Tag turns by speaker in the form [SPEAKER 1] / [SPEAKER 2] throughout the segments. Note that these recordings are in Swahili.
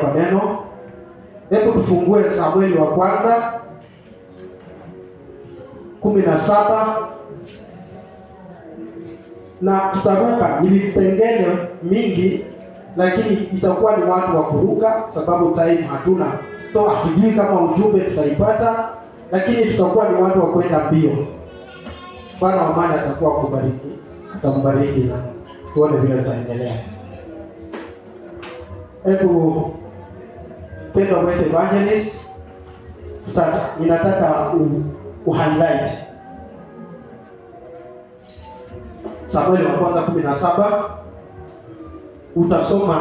[SPEAKER 1] kwa neno. Hebu tufungue Samueli wa kwanza 17 na tutaruka. Ni vipengele mingi, lakini itakuwa ni watu wa kuruka sababu time hatuna. So hatujui kama ujumbe tutaipata, lakini tutakuwa ni watu wa kwenda mbio. Bwana wa amani atakuwa kubariki, atambariki na tuone vile tutaendelea. Hebu pendo wetu evangelist, ninataka highlight Samueli wa kwanza 17. Utasoma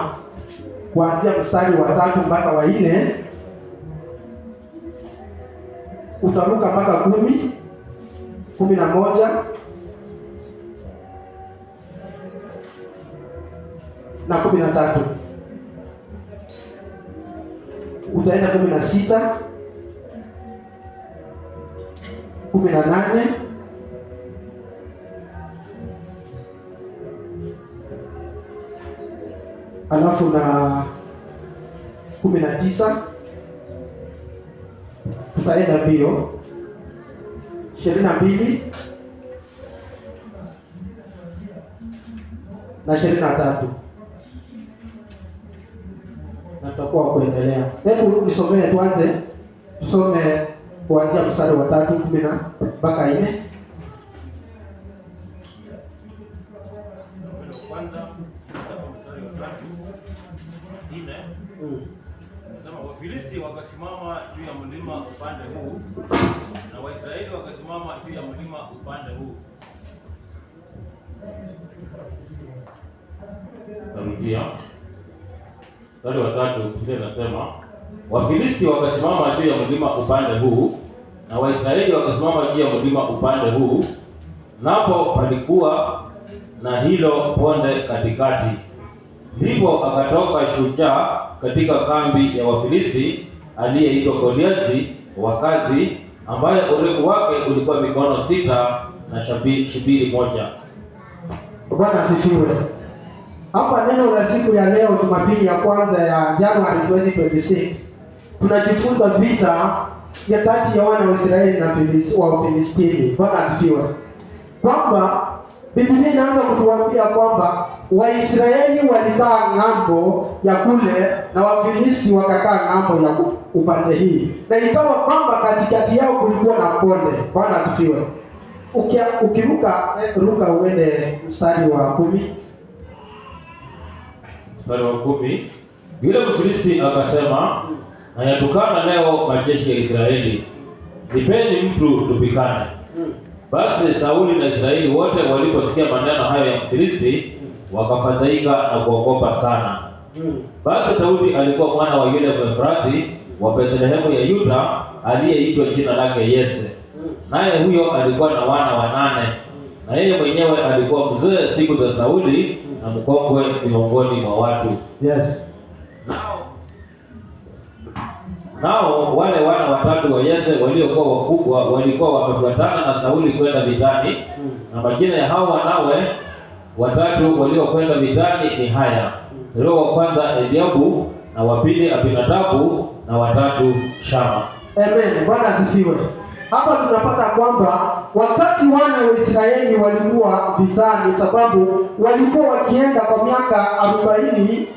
[SPEAKER 1] kuanzia mstari wa 3 mpaka wa 4, utaruka mpaka 10, 11 na 13, utaenda 16, 18, alafu na 19, tutaenda mbio 22 na 23, na tutakuwa kuendelea. Hebu nisomee, tuanze tusome kuanzia mstari wa 3 10 mpaka 4.
[SPEAKER 2] Wafilisti wakasimama juu ya mlima upande huu na Waisraeli wakasimama juu ya mlima upande huu. Narudia. Mstari wa 3 kile nasema, Wafilisti wakasimama juu ya mlima upande huu na Waisraeli wakasimama juu ya mlima upande huu, napo palikuwa na hilo bonde katikati. Ndipo akatoka shujaa katika kambi ya Wafilisti aliyeitwa Goliathi wa Gathi, ambaye urefu wake ulikuwa mikono 6 na shibiri 1.
[SPEAKER 1] Bwana asifiwe. Hapa neno la siku ya leo, Jumapili ya kwanza ya January 2026, tunajifunza vita ya kati ya wana wa Israeli na Wafilistini. Bwana asifiwe. Kwamba Biblia inaanza kutuambia kwamba Waisraeli walikaa ng'ambo ya kule na Wafilisti wakakaa ng'ambo ya upande hii, na ikawa kwamba katikati yao kulikuwa na bonde. Bwana asifiwe. Ukiruka uende mstari wa 10.
[SPEAKER 2] Mstari wa 10, yule Mfilisti akasema, na yatukana leo majeshi ya Israeli, nipeni mtu tupikane. Basi Sauli na Israeli wote waliposikia maneno hayo ya Mfilisti wakafadhaika na kuogopa sana. Basi Daudi alikuwa mwana wa yule Mwefrathi wa Bethlehemu ya Yuda aliyeitwa jina lake Yese. Naye huyo alikuwa na wana 8, na yeye mwenyewe alikuwa mzee siku za Sauli na mkongwe miongoni mwa watu.
[SPEAKER 1] Yes.
[SPEAKER 2] Nao wale wana watatu wa Yese waliokuwa wakubwa walikuwa wamefuatana na Sauli kwenda vitani, na majina ya hao wanawe watatu waliokwenda vitani ni haya: wa kwanza Eliabu, na wa pili Abinadabu, na watatu Shama.
[SPEAKER 1] Amen. Bwana asifiwe. Hapa tunapata kwamba wakati wana wa Israeli walikuwa vitani, sababu walikuwa wakienda kwa miaka 40,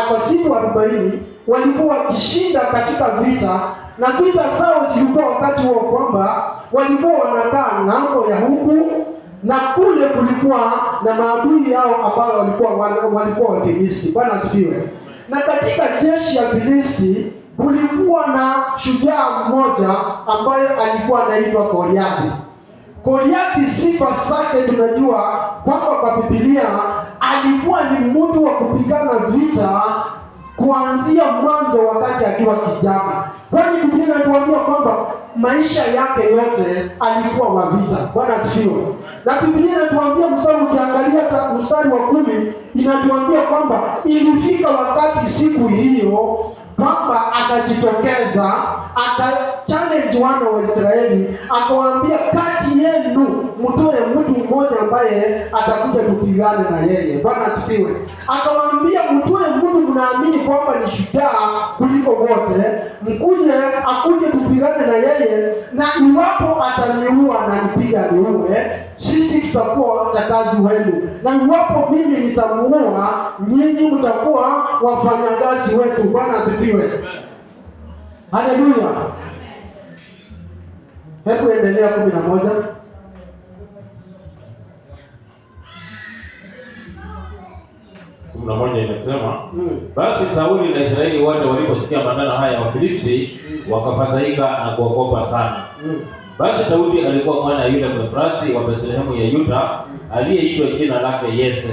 [SPEAKER 1] kwa siku 40 walikuwa wakishinda katika vita, na vita zao zilikuwa wakati huo kwamba walikuwa wanakaa ng'ambo ya huku na kule kulikuwa na maadui yao ambao walikuwa Wafilisti. Bwana asifiwe. Na katika jeshi ya Filisti kulikuwa na shujaa mmoja ambaye alikuwa anaitwa Goliathi. Goliathi sifa zake tunajua kwamba kwa Biblia alikuwa ni mtu wa kupigana vita kuanzia mwanzo wakati akiwa kijana. Kwani Biblia inatuambia kwamba maisha yake yote alikuwa wa vita. Bwana asifiwe. Na Biblia inatuambia ukiangalia mstari wa 10 inatuambia kwamba ilifika wakati siku hiyo kwamba akajitokeza akachallenge wana wa Israeli, akawaambia kati yenu mtoe mtu mmoja ambaye atakuja tupigane na yeye. Bwana asifiwe. Akawaambia mtoe mtu mnaamini kwamba ni shujaa kuliko wote, akuje tupigane na yeye, na iwapo ataniua na nipiga niue, sisi tutakuwa chakazi wenu, na iwapo mimi nitamuua, nyinyi mtakuwa wafanyakazi wetu. Bwana asifiwe. Haleluya. Hebu endelea 11.
[SPEAKER 2] Inasema basi Sauli na Israeli wote waliposikia maneno haya ya Wafilisti wakafadhaika na kuogopa sana. Basi Daudi alikuwa mwana yule Mwefrathi wa Bethlehemu ya Yuda aliyeitwa jina lake Yese.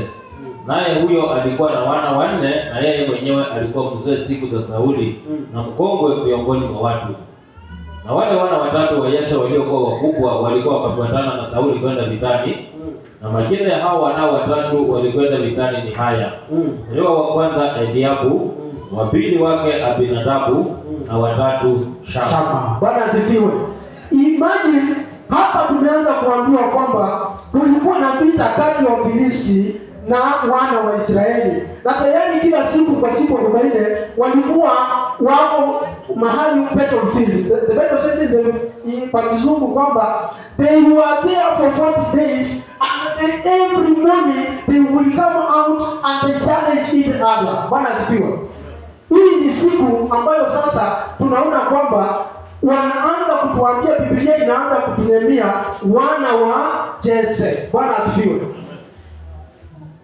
[SPEAKER 2] Naye huyo alikuwa na wana 4, na yeye mwenyewe alikuwa mzee siku za Sauli na mkongwe miongoni mwa watu. Na wale wana 3 wa Yese waliokuwa wakubwa walikuwa wakifuatana na Sauli kwenda vitani. Na majina ya hao wanao 3 walikwenda vitani ni haya. Mzaliwa wa kwanza Eliabu, wa pili wake Abinadabu, na wa 3 Shama.
[SPEAKER 1] Bwana asifiwe. Imagine hapa tumeanza kuambiwa kwamba kulikuwa na vita kati ya Wafilisti na wana wa Israeli, na tayari kila siku kwa siku 40 walikuwa wako mahali battlefield. The Bible says kwa kizungu kwamba they were there for 40 days and every morning they will come out and they challenge each other. Bwana asifiwe. Hii ni siku ambayo sasa tunaona kwamba wanaanza kutuambia, Biblia inaanza kutunemia wana wa Jese. Bwana asifiwe.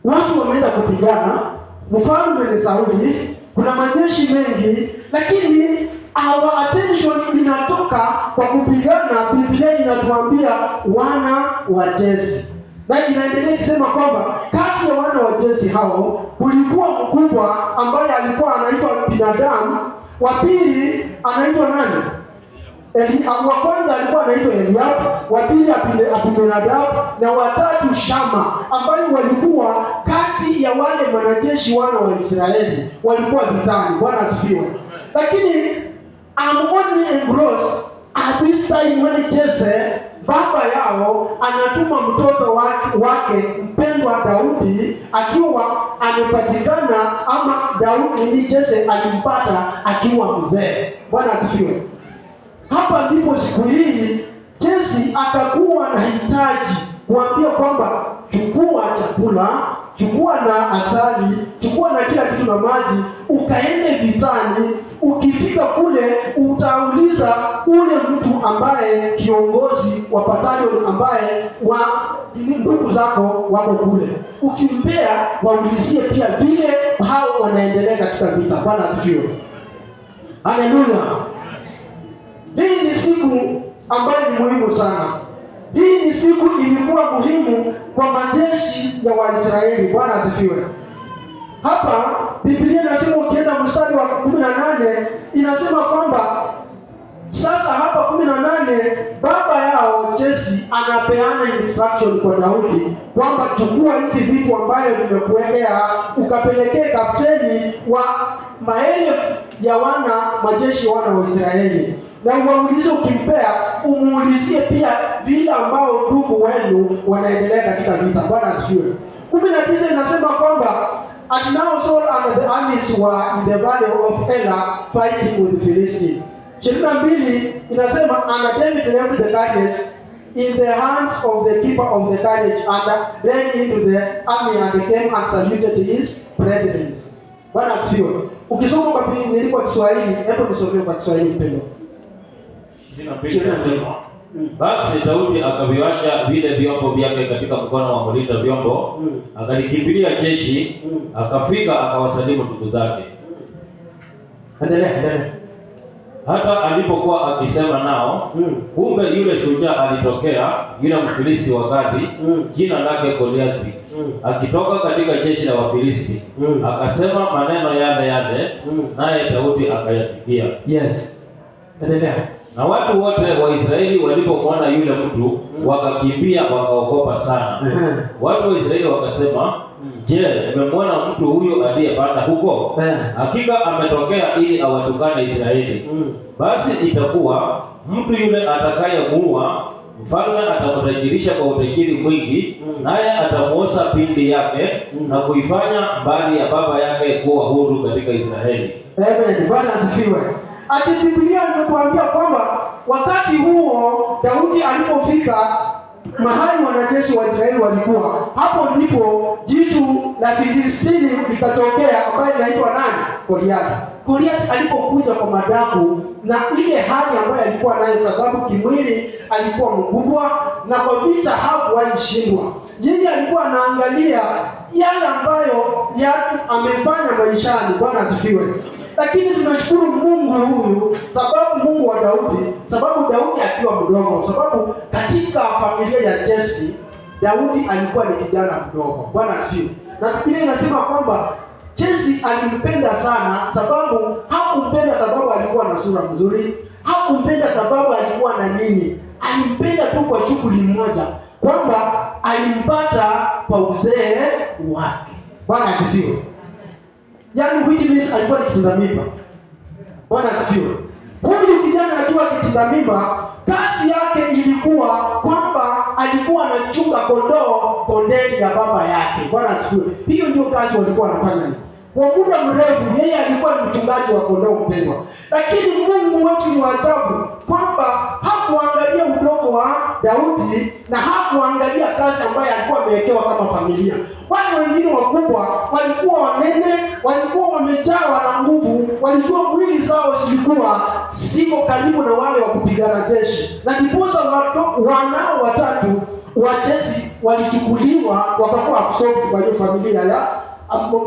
[SPEAKER 1] Watu wameenda kupigana, mfalme ni Sauli, kuna majeshi mengi, lakini our attention inatoka kwa kupigana. Biblia inatuambia wana wa Jese, na inaendelea kusema kwamba kati ya wana wa Jese hao kulikuwa mkubwa ambaye alikuwa anaitwa Binadamu, wa pili anaitwa nani? Wa kwanza alikuwa anaitwa Eliabu, wa pili Abinadabu, na wa 3 Shama, ambao walikuwa kati ya wale wanajeshi wana wa Israeli walikuwa vitani. Bwana asifiwe. Lakini I'm only engrossed at this time when Jesse baba yao anatuma mtoto wake mpendwa Daudi, akiwa amepatikana, ama Daudi ni Jesse alimpata akiwa mzee. Bwana asifiwe. Hapa ndipo siku hii Jesse akakuwa na hitaji kuambia kwamba chukua chakula, chukua na asali, chukua na kila kitu na maji, ukaende vitani. Ukifika kule utauliza ule mtu ambaye kiongozi wa battalion ambaye ndugu zako wako kule, ukimpea waulizie pia vile hao wanaendelea katika vita. Bwana asifiwe. Haleluya. Hii ni siku ambayo ni muhimu sana. Hii ni siku ilikuwa muhimu kwa majeshi ya Waisraeli. Bwana asifiwe. Hapa Biblia inasema, ukienda mstari wa 18 inasema kwamba sasa hapa 18 baba yao Jesse anapeana instruction kwa Daudi kwamba chukua hizi vitu ambayo nimekuwekea, ukapelekee kapteni wa maelfu ya majeshi wana wa Israeli, na uwaulize, ukimpea umuulizie pia vile ambao ndugu wenu wanaendelea katika vita. Bwana asifiwe. 19 inasema kwamba and now Saul and the armies were in the valley of Elah fighting with the Philistines. 22 inasema and David left the carriage in the hands of the keeper of the carriage and ran into the army and came and saluted his brethren. Bwana asifiwe. Ukisoma kwa Biblia kwa Kiswahili, hebu nisomee kwa Kiswahili mpendo.
[SPEAKER 2] Basi Daudi akaviacha vile vyombo vyake katika mkono wa mlinda vyombo, akalikimbilia jeshi, akafika akawasalimu ndugu zake.
[SPEAKER 1] Endelea.
[SPEAKER 2] Hata alipokuwa akisema nao, kumbe yule shujaa alitokea, yule Mfilisti wa Gathi, jina lake Goliathi, akitoka katika jeshi la Wafilisti, akasema maneno yale, naye Daudi akayasikia.
[SPEAKER 1] Yes. Endelea.
[SPEAKER 2] Na watu wote wa Israeli walipomwona yule mtu wakakimbia, wakaogopa sana. Watu wa Israeli wakasema, je, umemwona mtu huyo aliyepanda huko? Hakika ametokea ili awatukane Israeli. Basi itakuwa mtu yule atakayemuua mfalme atamtajirisha kwa utajiri mwingi, naye atamuosa pindi yake na kuifanya mbali ya baba yake kuwa huru katika Israeli.
[SPEAKER 1] Amen. Bwana asifiwe. Ati Biblia imetuambia kwamba wakati huo Daudi alipofika mahali wanajeshi wa Israeli walikuwa, hapo ndipo jitu la Filistini likatokea, ambaye inaitwa nani? Goliathi. Goliathi alipokuja kwa madaku na ile hali ambayo alikuwa nayo, sababu kimwili alikuwa mkubwa na kwa vita hakuwahi shindwa. Yeye alikuwa anaangalia yale ambayo amefanya maishani. Bwana asifiwe. Lakini tunashukuru Mungu huyu, sababu Mungu wa Daudi, sababu Daudi akiwa mdogo, sababu katika familia ya Jesse Daudi alikuwa ni kijana mdogo. Bwana asifiwe. Na Biblia inasema kwamba Jesse alimpenda sana, sababu hakumpenda sababu alikuwa na sura nzuri, hakumpenda sababu alikuwa na nini, alimpenda tu kwa shughuli moja, kwamba alimpata kwa uzee wake. Bwana asifiwe. Yaani which means alikuwa ni kitinda mimba. Bwana asifiwe. Huyu kijana akiwa kitinda mimba, kazi yake ilikuwa kwamba alikuwa anachunga kondeni ya baba yake. Bwana asifiwe. Hiyo ndio kazi walikuwa wanafanya. Kwa muda mrefu yeye alikuwa ni mchungaji wa kondoo mpendwa. Lakini Mungu wetu ni wa ajabu, kwamba hakuangalia udogo wa Daudi na hakuangalia kazi ambayo alikuwa amewekewa kama familia. Wale wengine wakubwa walikuwa wanene, walikuwa wamejawa na nguvu, walikuwa mwili zao zilikuwa siko karibu na wale wa kupigana jeshi. Na ndiposa wanao watatu wa jeshi walichukuliwa wakakuwa absorbed kwa hiyo familia ya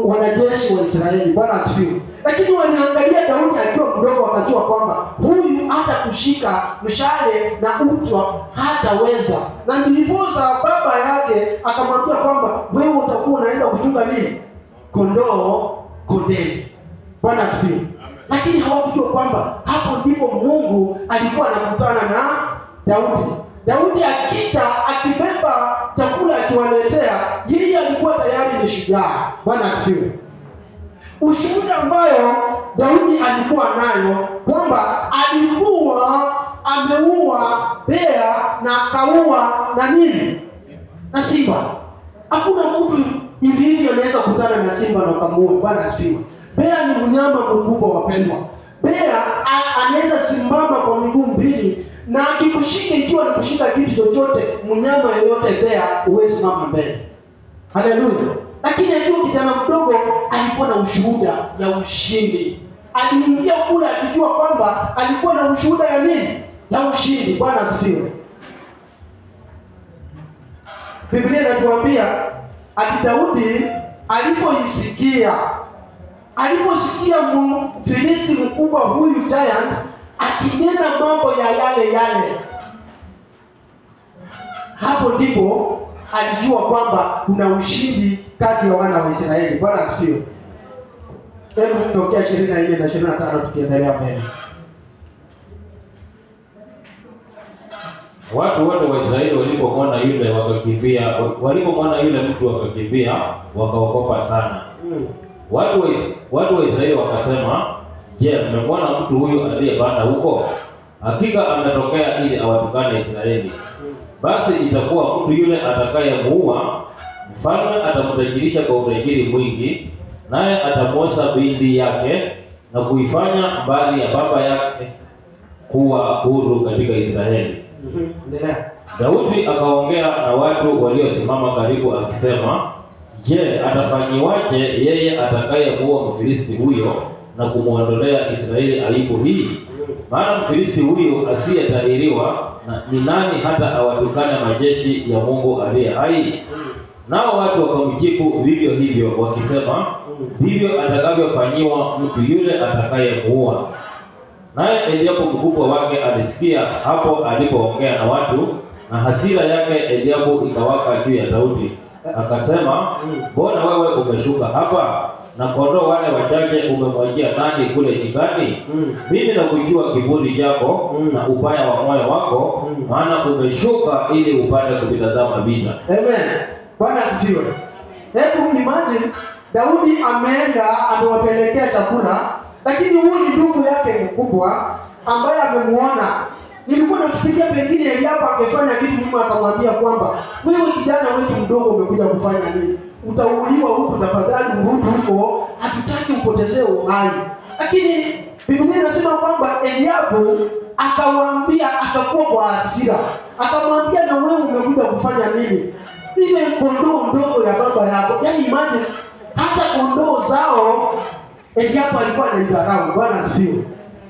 [SPEAKER 1] wanajeshi wa Israeli. Bwana asifiwe. Lakini waliangalia Daudi akiwa mdogo, wakajua kwamba huyu hata kushika mshale na utwa hataweza. Na ndiposa baba yake akamwambia kwamba wewe utakuwa unaenda kuchunga nini? Kondoo kondeni. Bwana asifiwe. Lakini hawakujua kwamba hapo ndipo Mungu alikuwa anakutana na Daudi. Daudi akija akibeba chakula akiwaletea, yeye alikuwa tayari ni shujaa. Bwana asifiwe. Ushuhuda ambayo Daudi alikuwa nayo kwamba alikuwa ameua bea na akaua na nini? Na simba. Hakuna mtu hivi hivi anaweza kukutana na simba na kumuua. Bwana asifiwe. Bea ni mnyama mkubwa wapendwa. Bea anaweza simama kwa miguu mbili na akikushika, ikiwa ni kushika kitu chochote, mnyama yoyote bea huwezi mama mbele. Haleluya. Lakini akiwa kijana mdogo alikuwa na ushuhuda ya ushindi. Aliingia kule akijua kwamba alikuwa na ushuhuda ya nini? Ya ushindi. Bwana asifiwe. Biblia inatuambia ati Daudi aliposikia Mfilisti mkubwa huyu giant akinena mambo ya yale, hapo ndipo alijua kwamba kuna ushindi kati ya wana wa Israeli. Bwana asifiwe. Hebu tutokea 24 na 25 tukiendelea mbele.
[SPEAKER 2] Watu wote wa Israeli walipomwona yule mtu wakakimbia, wakaogopa sana. Watu wa Israeli wakasema, je, mmemwona mtu huyu aliyepanda huko? Hakika ametokea ili awatukane Israeli. Basi itakuwa mtu yule atakayemuua mfalme atamtajirisha kwa utajiri mwingi, naye atamuosa binti yake na kuifanya mbali ya baba yake kuwa huru katika Israeli. Daudi akaongea na watu waliosimama karibu akisema, je, atafanyiwaje yeye atakayemuua Mfilisti huyo na kumwondolea Israeli aibu hii? Maana Mfilisti huyu asiyetahiriwa ni nani hata awatukane majeshi ya Mungu aliye hai? Nao watu wakamjibu vivyo hivyo wakisema, ndivyo atakavyofanyiwa mtu yule atakayemuua. Naye Eliabu mkubwa wake alisikia hapo alipoongea na watu, na hasira yake Eliabu ikawaka juu ya Daudi. Akasema, mbona wewe umeshuka hapa? na kondoo wale wachache umemwachia nani kule nyikani? Mimi nakujua kiburi chako na ubaya wa moyo wako, maana umeshuka ili upate kuvitazama vita.
[SPEAKER 1] Amen. Bwana asifiwe. Hebu imagine Daudi ameenda amewapelekea chakula, lakini huyu ni ndugu yake mkubwa ambaye amemuona. Nilikuwa nafikiria pengine Eliabu angefanya kitu mimi akamwambia kwamba wewe kijana wetu mdogo umekuja kufanya nini? Utauliwa huku, tafadhali urudi huko, hatutaki upotezee uhai. Lakini Biblia inasema kwamba Eliabu akamwambia, akakuwa kwa hasira, akamwambia na wewe umekuja kufanya nini? Ile kondoo ndogo ya baba yako. Yaani imagine hata kondoo zao Eliabu alikuwa anaidharau. Bwana asifiwe.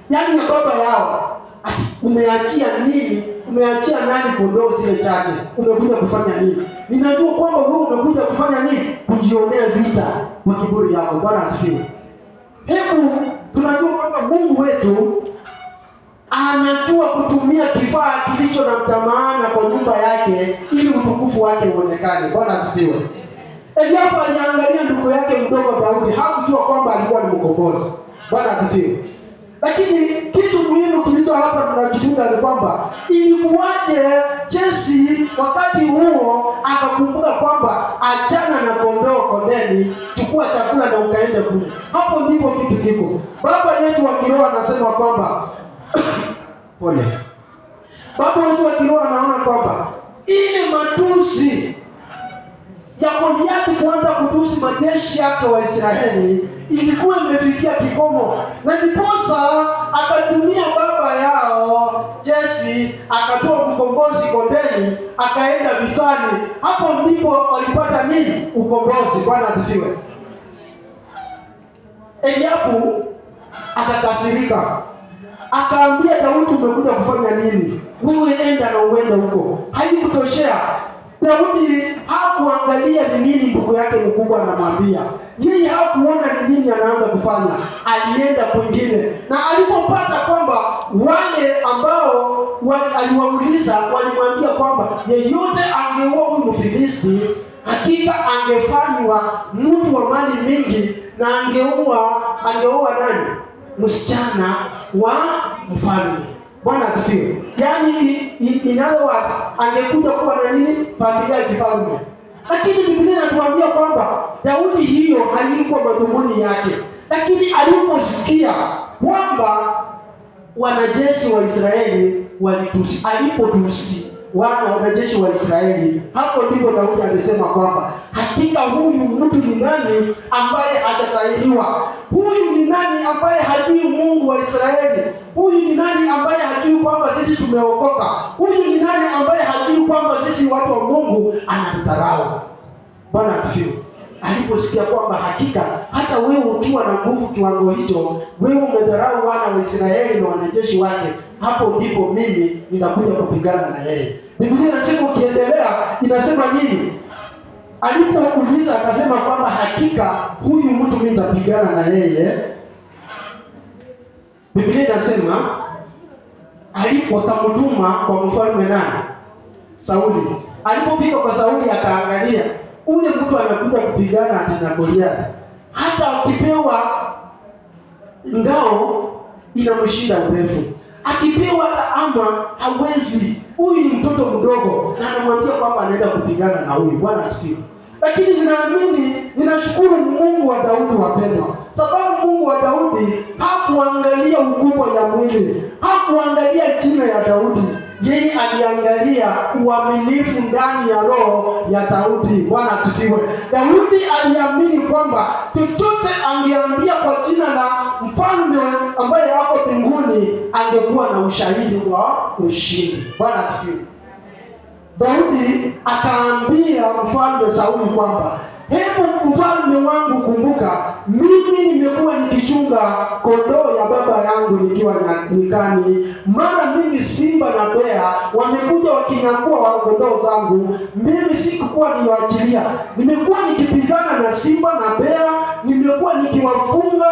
[SPEAKER 1] Yaani ya baba yao, ati umeachia nini? Umeachia nani kondoo zile chache? Umekuja kufanya nini? Ninajua kwamba wewe umekuja kufanya nini? Kujionea vita kwa kiburi yako. Bwana asifiwe. Hebu tunajua kwamba Mungu wetu anajua kutumia kifaa kilicho na mtamaana kwa nyumba yake ili utukufu wake uonekane. Bwana asifiwe. Eliabu aliangalia ndugu yake mdogo Daudi, hakujua kwamba alikuwa ni mkombozi. Bwana asifiwe. Lakini kitu muhimu kilicho hapa tunajifunza ni kwamba ilikuwaje Jesse wakati huo akakumbuka kwamba achana na kondoo kondeni, chukua chakula na ukaende kule. Hapo ndipo kitu kiko. Baba yetu wa kiroho anasema kwamba pole. Baba yetu wa kiroho anaona kwamba ile matusi ya Goliathi kuanza kutusi majeshi yake wa Israeli ilikuwa imefikia kikomo, na ndiposa akatumia baba yao Jesse, akatoa mkombozi kondeni, akaenda vitani. Hapo ndipo walipata nini? Ukombozi. Bwana asifiwe. Eliabu akakasirika, akaambia Daudi, umekuja kufanya nini? Wewe enda na uende huko. Haikutoshea. Daudi hakuangalia ni nini ndugu yake mkubwa anamwambia. Yeye hakuona ni nini anaanza kufanya. Alienda kwingine. Na alipopata kwamba wale ambao aliwauliza walimwambia kwamba yeyote angeua huyu Mfilisti, hakika angefanywa mtu wa mali mingi na angeoa nani? Msichana wa mfalme. Bwana asifiwe. Yaani in other words, angekuja kuwa na nini? Familia ya kifalme. Lakini Biblia inatuambia kwamba Daudi hiyo haikuwa madhumuni yake. Lakini aliposikia kwamba wanajeshi wa Israeli walitusi, alipotusi wanajeshi wa Israeli, hapo ndipo Daudi alisema kwamba hakika huyu mtu ni nani ambaye hatatahiriwa? Huyu ni nani ambaye hajui Mungu wa Israeli? Huyu ni nani ambaye hajui kwamba sisi tumeokoka? Huyu ni nani ambaye hajui kwamba sisi watu wa Mungu anatudharau? Bwana asifiwe. Aliposikia kwamba hakika hata wewe ukiwa na nguvu kiwango hicho, wewe umedharau wana wa Israeli na wanajeshi wake, hapo ndipo mimi ninakuja kupigana na yeye. Biblia inasema ukiendelea inasema nini? Alipouliza akasema kwamba hakika huyu mtu mimi nitapigana na yeye. Biblia inasema wakamtuma kwa mfalme nani? Sauli. Alipofika kwa Sauli akaangalia ule mtu anakuja kupigana na Goliathi. Hata akipewa ngao inamshinda urefu. Akipewa hata ama hawezi. Huyu ni mtoto mdogo na anamwambia kwamba anaenda kupigana na huyu. Bwana asifiwe. Lakini ninashukuru Mungu wa Daudi wapendwa. Sababu Mungu wa Daudi hakuangalia ukubwa ya mwili, hakuangalia jina ya Daudi. Yeye aliangalia uaminifu ndani ya roho ya Daudi. Bwana asifiwe. Daudi aliamini kwamba chochote angeambia kwa jina la mfalme ambaye yako mbinguni angekuwa na ushahidi wa ushindi. Bwana asifiwe. Daudi akaambia mfalme Sauli kwamba hebu mfalme wangu, kumbuka mimi nimekuwa nikichunga kondoo ya baba yangu nikiwa nyikani. Mara mingi simba na bea wamekuja wakinyakua kondoo zangu, mimi sikukuwa niwaachilia. Nimekuwa nikipigana na simba na bea, nimekuwa nikiwafunga,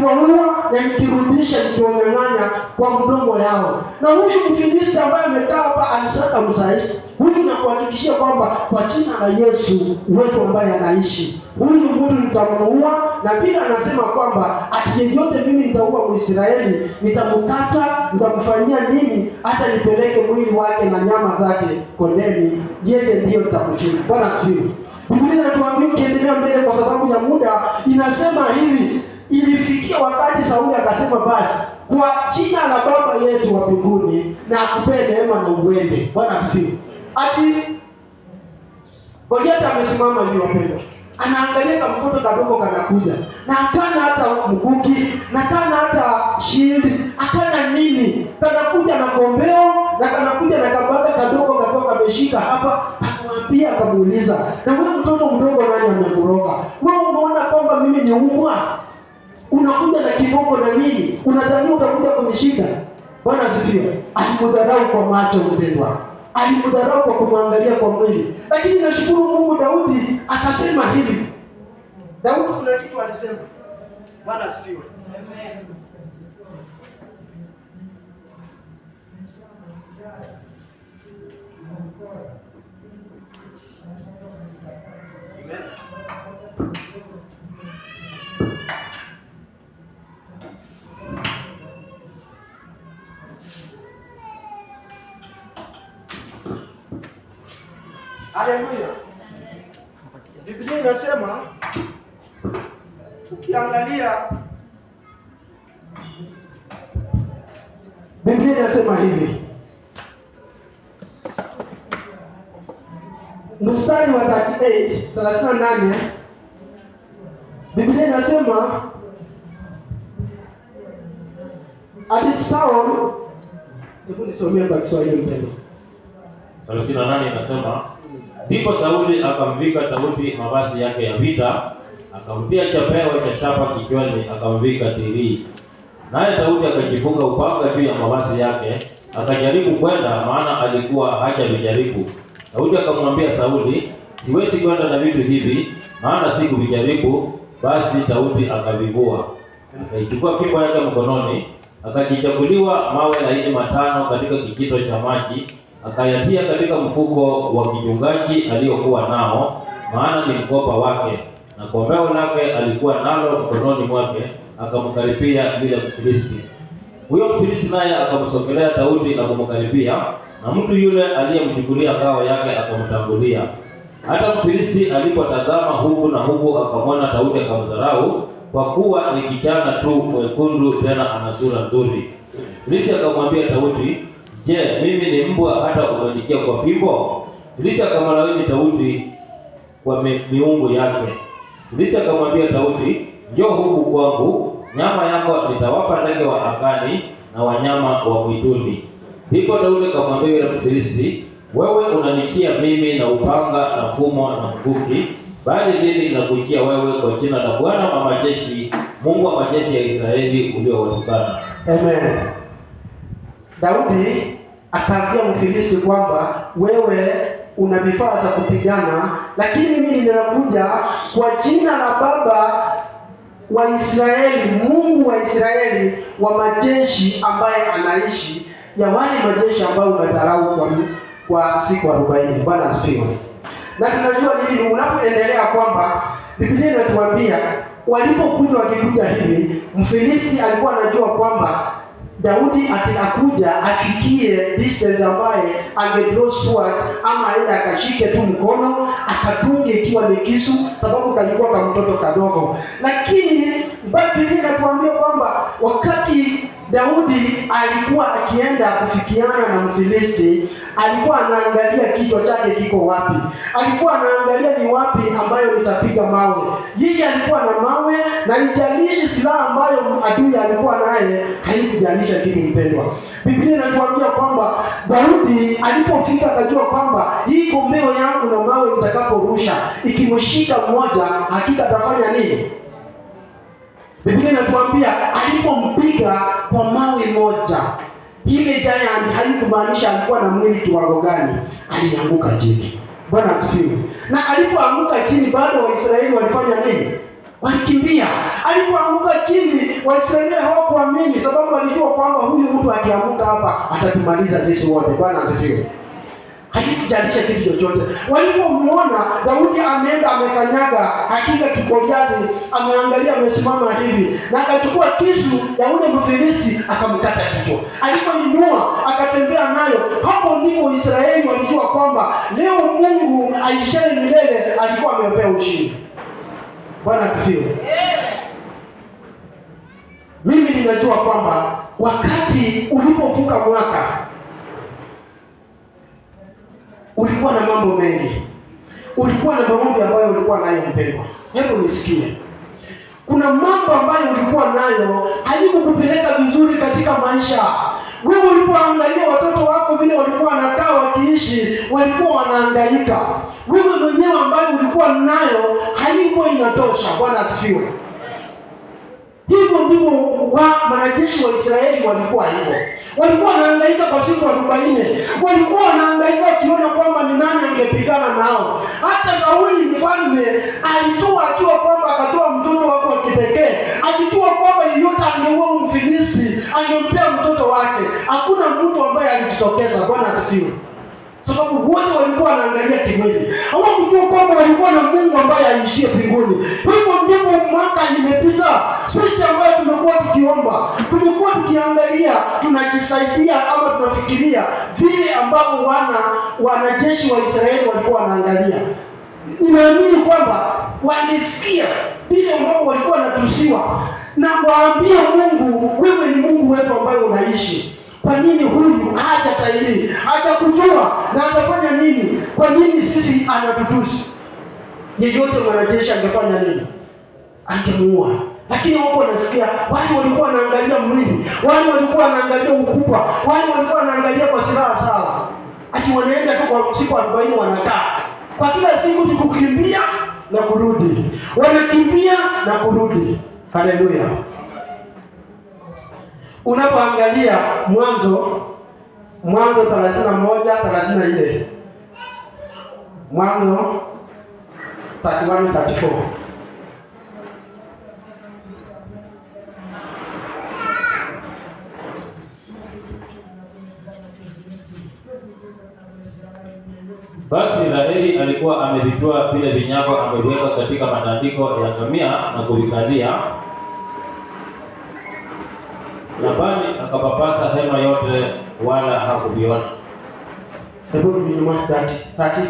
[SPEAKER 1] nikiwaua na nikirudisha, nikiwanyang'anya kwa mdomo yao. Na huyu Mfilisti ambaye amekaa hapa alisaka msaisi, huyu nakuhakikishia kwamba kwa jina la Yesu wetu ambaye anaishi, huyu mtu nitamuua. Na pia anasema kwamba ati yeyote mimi nitaua Mwisraeli, nitamkata, nitamfanyia nini, hata nipeleke mwili wake na nyama zake kondeni, yeye ndiyo nitamshinda. Bwana asifiwe. Biblia inatuambia ukiendelea mbele, kwa sababu ya muda, inasema hivi: ilifikia wakati Sauli akasema, basi kwa jina la Baba yetu wa mbinguni na akupee neema na uende. Bwana asifiwe. Ati Goliathi amesimama hivi wapendwa, anaangalia kama mtoto kadogo kanakuja, na akana hata mkuki, na kana hata shindi, akana nini, kanakuja na kombeo, na kanakuja na kababa kadogo kadogo kameshika hapa. Akamwambia, akamuuliza, na wewe mtoto mdogo, nani amekuroga? Wewe umeona kwamba mimi ni umbwa? Unakuja na kiboko na nini? Unadhani utakuja kunishika? Bwana asifiwe. Alimdharau kwa macho mpendwa, alimdharau kwa kumwangalia kwa mwili. Lakini nashukuru Mungu, Daudi akasema hivi. Daudi kuna kitu alisema. Bwana asifiwe. Amen. Haleluya. Biblia inasema, ukiangalia Biblia inasema hivi, mstari wa 38 Biblia inasema ati Saul, hebu nisomee kwa Kiswahili mpendwa.
[SPEAKER 2] 38 inasema, ndipo Sauli akamvika Daudi mavazi yake ya vita, akamtia chapeo cha shaba kichwani, akamvika dirii. Naye Daudi akajifunga upanga juu ya mavazi yake, akajaribu kwenda, maana alikuwa hajavijaribu. Daudi akamwambia Sauli, siwezi kwenda na vitu hivi, maana sikuvijaribu. Basi Daudi akavivua, akaichukua fimbo yake mkononi, akajichaguliwa mawe laini 5 katika kijito cha maji, akayatia katika mfuko wa kichungaji aliyokuwa nao, maana ni mkoba wake, na kombeo lake alikuwa nalo mkononi mwake. Akamkaribia yule Mfilisti. Huyo Mfilisti naye akamsogelea Daudi na kumkaribia, na mtu yule aliyemchukulia ngao yake akamtangulia. Hata Mfilisti alipotazama huku na huku, akamwona Daudi, akamdharau, kwa kuwa ni kijana tu mwekundu, tena ana sura nzuri. Mfilisti akamwambia Daudi, je, mimi ni mbwa hata umenikia kwa fimbo? Filisti akamlaumu Daudi kwa miungu yake. Filisti akamwambia Daudi, njoo huku kwangu, nyama yako nitawapa ndege wa angani na wanyama wa mwituni. Ndipo Daudi akamwambia yule Mfilisti, wewe unanikia mimi na upanga na fumo na mkuki, bali mimi nakuikia wewe kwa jina la Bwana wa majeshi, Mungu wa majeshi ya Israeli uliowatukana.
[SPEAKER 1] Amen. Daudi akaambia Mfilisti kwamba wewe una vifaa za kupigana, lakini mimi ninakuja kwa jina la Baba wa Israeli, Mungu wa Israeli wa majeshi, ambaye anaishi, ya wale majeshi ambao umedharau kwa siku 40. Bwana asifiwe. Na tunajua nini unapoendelea kwamba Biblia inatuambia walipokuja wakikuja hivi, Mfilisti alikuwa anajua kwamba Daudi atakuja afikie distance ambaye angedraw sword, ama aende akashike tu mkono akatunge ikiwa ni kisu, sababu kalikuwa kama mtoto kadogo. Lakini Biblia inatuambia kwamba wakati Daudi alikuwa akienda kufikiana na Mfilisti, alikuwa anaangalia kichwa chake kiko wapi. Alikuwa anaangalia ni wapi ambayo nitapiga mawe. Yeye alikuwa na mawe, na ijalishi silaha ambayo adui alikuwa naye haikujalisha kitu mpendwa. Biblia inatuambia kwamba Daudi alipofika akajua kwamba hii kombeo yangu na mawe nitakaporusha, ikimshika mmoja hakika atafanya nini? Biblia inatuambia alipompiga kwa mawe moja, ile giant haikumaanisha alikuwa na mwili kiwango gani, alianguka chini. Bwana asifiwe. Na alipoanguka chini, bado Waisraeli walifanya nini? walikimbia. Alipoanguka chini, Waisraeli hawakuamini, sababu walijua kwamba huyu mtu akianguka hapa atatumaliza sisi wote. Bwana asifiwe. Hakikujalisha kitu chochote. Walipomwona Daudi ameenda amekanyaga, hakika Goliathi ameangalia amesimama hivi, na akachukua kisu ya ule Mfilisti akamkata kichwa. Alipoinua akatembea nayo, hapo ndipo Israeli walijua kwamba leo Mungu aishaye milele alikuwa amepea ushindi. Bwana asifiwe. Mimi ninajua kwamba wakati ulipovuka mwaka ulikuwa na mambo mengi, ulikuwa na maombi ambayo ulikuwa nayo mpendwa. Hebu nisikie, kuna mambo ambayo ulikuwa nayo haikukupeleka vizuri katika maisha. Wewe ulipoangalia watoto wako vile walikuwa wanakaa wakiishi, walikuwa wanahangaika, wewe mwenyewe ambayo ulikuwa nayo haikuwa inatosha. Bwana asifiwe. Hivyo ndivyo wanajeshi wa Israeli walikuwa hivyo. Walikuwa wanahangaika kwa siku 40. Walikuwa wanahangaika wakiona kwamba ni nani angepigana nao. Hata Sauli mfalme alitoa akiwa kwamba akatoa mtoto wake wa kipekee, akijua kwamba yeyote angeua Mfilisti angempea mtoto wake. Hakuna mtu ambaye alijitokeza. Bwana asifiwe. Sababu wote walikuwa wanaangalia kimwili. Hawakujua kwamba walikuwa na Mungu ambaye aishie mbinguni. Hivyo ndipo mwaka imepita. Sisi ambayo tumekuwa tukiomba, tumekuwa tukiangalia, tunajisaidia ama tunafikiria vile ambavyo wanajeshi wa Israeli walikuwa wanaangalia. Ninaamini kwamba wangesikia vile ambavyo walikuwa wanatusiwa na waambie Mungu, wewe ni Mungu wetu ambaye unaishi. Kwa nini huyu hajatahiri, hajakujua na atafanya nini? Kwa nini sisi anatutusi? Yeyote mwanajeshi angefanya nini? Angemuua. Lakini wao wanasikia, wale walikuwa wanaangalia mwili, wale walikuwa wanaangalia ukubwa, wale walikuwa wanaangalia kwa silaha sawa. Ati wanaenda tu kwa siku 40 wanakaa. Kwa kila siku ni kukimbia na kurudi. Wanakimbia na kurudi. Haleluya. Unapoangalia Mwanzo 31:34. Mwanzo 31:34.
[SPEAKER 2] Basi Raheli alikuwa amevitoa vile vinyago ameviweka katika matandiko ya ngamia na kuvikalia. Labani akapapasa hema yote wala hakuviona.
[SPEAKER 1] Hebu minimum 30.
[SPEAKER 2] Basi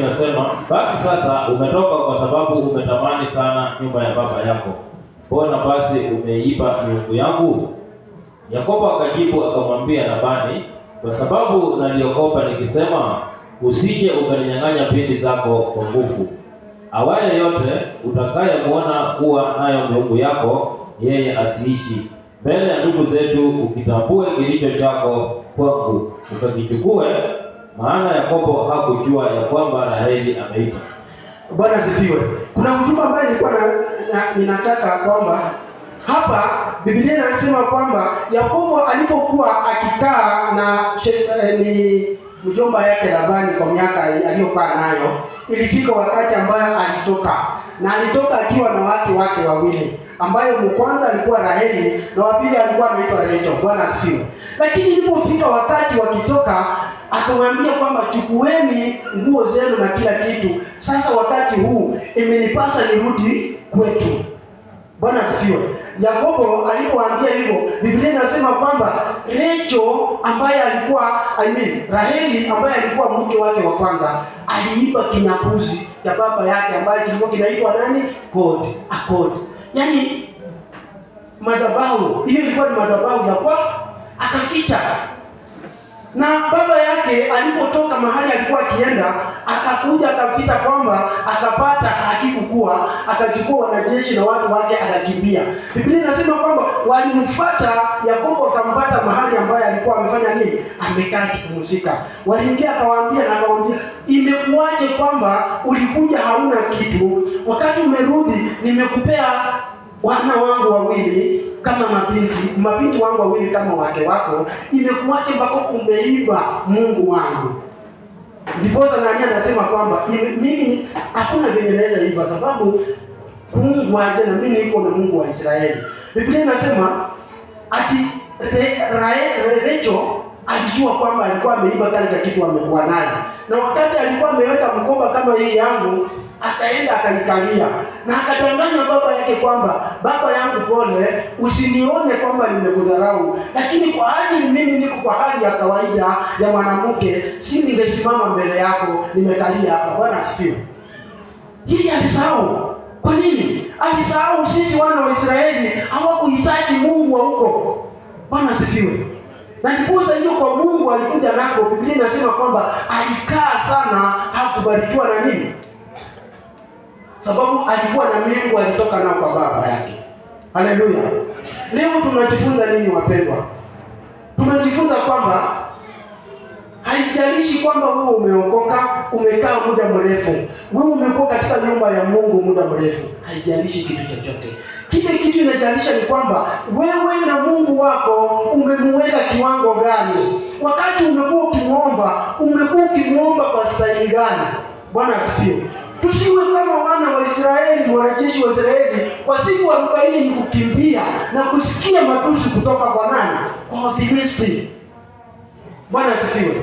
[SPEAKER 2] nasema, basi sasa umetoka kwa sababu umetamani sana nyumba ya baba yako. Mbona basi umeiba miungu yangu? Yakobo akajibu akamwambia Labani, kwa sababu naliogopa nikisema, usije ukaninyang'anya binti zako kwa nguvu. Awaye yote utakayemwona kuwa nayo miungu yako, yeye asiishi mbele ya ndugu zetu, ukitambue kilicho chako kwangu ukakichukue. Maana Yakobo hakujua ya kwamba Raheli ameiba.
[SPEAKER 1] Bwana asifiwe. Kuna ujumbe ambaye nilikuwa ninataka kwamba hapa Biblia inasema kwamba Yakobo alipokuwa akikaa na ni mjomba yake Labani kwa miaka aliyokaa nayo, ilifika wakati ambayo alitoka akiwa na wake wawili, ambayo mkwanza alikuwa Raheli na wa pili alikuwa anaitwa Rachel. Bwana asifiwe. Lakini ilipofika wakati wakitoka, akamwambia kwamba chukueni nguo zenu na kila kitu, sasa wakati huu imenipasa nirudi kwetu. Bwana asifiwe. Yakobo alipoambia hivyo, Biblia inasema kwamba Rachel ambaye alikuwa Raheli ambaye alikuwa mke wake wa kwanza aliiba kinyakuzi cha baba yake ambaye kilikuwa kinaitwa nani? Akod. Yaani madhabahu. Hiyo ilikuwa ni madhabahu ya kwa akaficha. Na baba yake alipotoka mahali alikuwa akienda, akakuja akapita kwamba akapata hakikukua, akachukua wanajeshi na watu wake akakimbia. Biblia inasema kwamba walimfuata Yakobo, akampata mahali ambaye alikuwa amefanya nini? Amekaa kupumzika. Waliingia akawaambia, imekuwaje kwamba ulikuja hauna kitu, wakati umerudi nimekupea wana wangu wawili kama mabinti wangu wawili kama wake wako, imekuwaje mpaka umeiba Mungu wangu? Ndiposa nani anasema kwamba mimi hakuna venye naweza iba, sababu Mungu aje na mimi niko na Mungu wa Israeli. Biblia inasema ati Rachel alijua kwamba alikuwa ameiba kile kitu amekuwa nayo, na wakati alikuwa ameweka mkoba kama hii yangu, akaenda akaikalia na akadanganya baba yake kwamba baba yangu, pole, usinione kwamba nimekudharau, lakini kwa ajili mimi niko kwa hali ya kawaida ya mwanamke, si ningesimama mbele yako, nimekalia hapa. Bwana asifiwe. Yeye alisahau. Kwa nini? Alisahau sisi wana wa Israeli hawakuhitaji Mungu wa huko. Bwana asifiwe. Na ndiposa hiyo kwa Mungu alikuja nako, Biblia inasema kwamba alikaa sana, hakubarikiwa na nini? Sababu alikuwa na Mungu alitoka nao kwa baba yake. Haleluya. Leo tunajifunza nini wapendwa? Tunajifunza kwamba haijalishi kwamba wewe umeokoka, umekaa muda mrefu, wewe umekuwa katika nyumba ya Mungu muda mrefu, haijalishi kitu chochote. Kile kitu inajalisha ni kwamba wewe na Mungu wako umemweka kiwango gani? Wakati umekuwa ukimwomba kwa staili gani? Bwana asifiwe. Tusiwe kama wana wa Israeli, wanajeshi wa Israeli, kwa siku 40 ni kukimbia na kusikia matusi kutoka kwa nani? Kwa Wafilisti. Bwana asifiwe.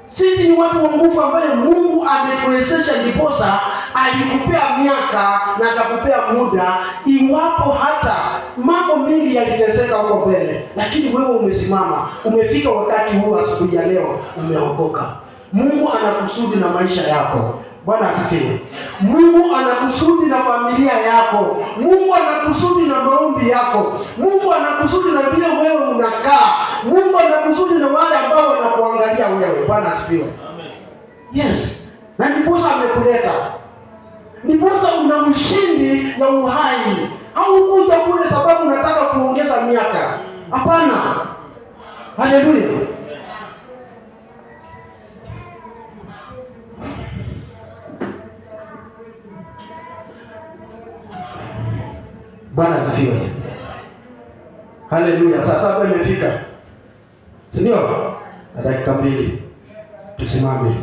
[SPEAKER 1] Sisi ni watu wa nguvu ambaye Mungu ametuwezesha, ndiposa alikupea miaka na akakupea muda, iwapo hata mambo mengi yaliteseka huko mbele, lakini wewe umesimama, umefika wakati huu asubuhi ya leo, umeokoka. Mungu anakusudi na maisha yako. Bwana asifiwe. Mungu anakusudi na familia yako. Mungu anakusudi na maombi yako. Mungu anakusudi na vile wewe unakaa. Mungu anakusudi na wale ambao wanakuangalia wewe. Bwana asifiwe. Amen. Yes. Na ndiposa amekuleta. Ndiposa una mshindi na uhai. Haukuja bure sababu unataka kuongeza miaka. Hapana. Haleluya. Bwana asifiwe. Haleluya. Saa 7 imefika. Si ndio? Na dakika 2. Tusimame.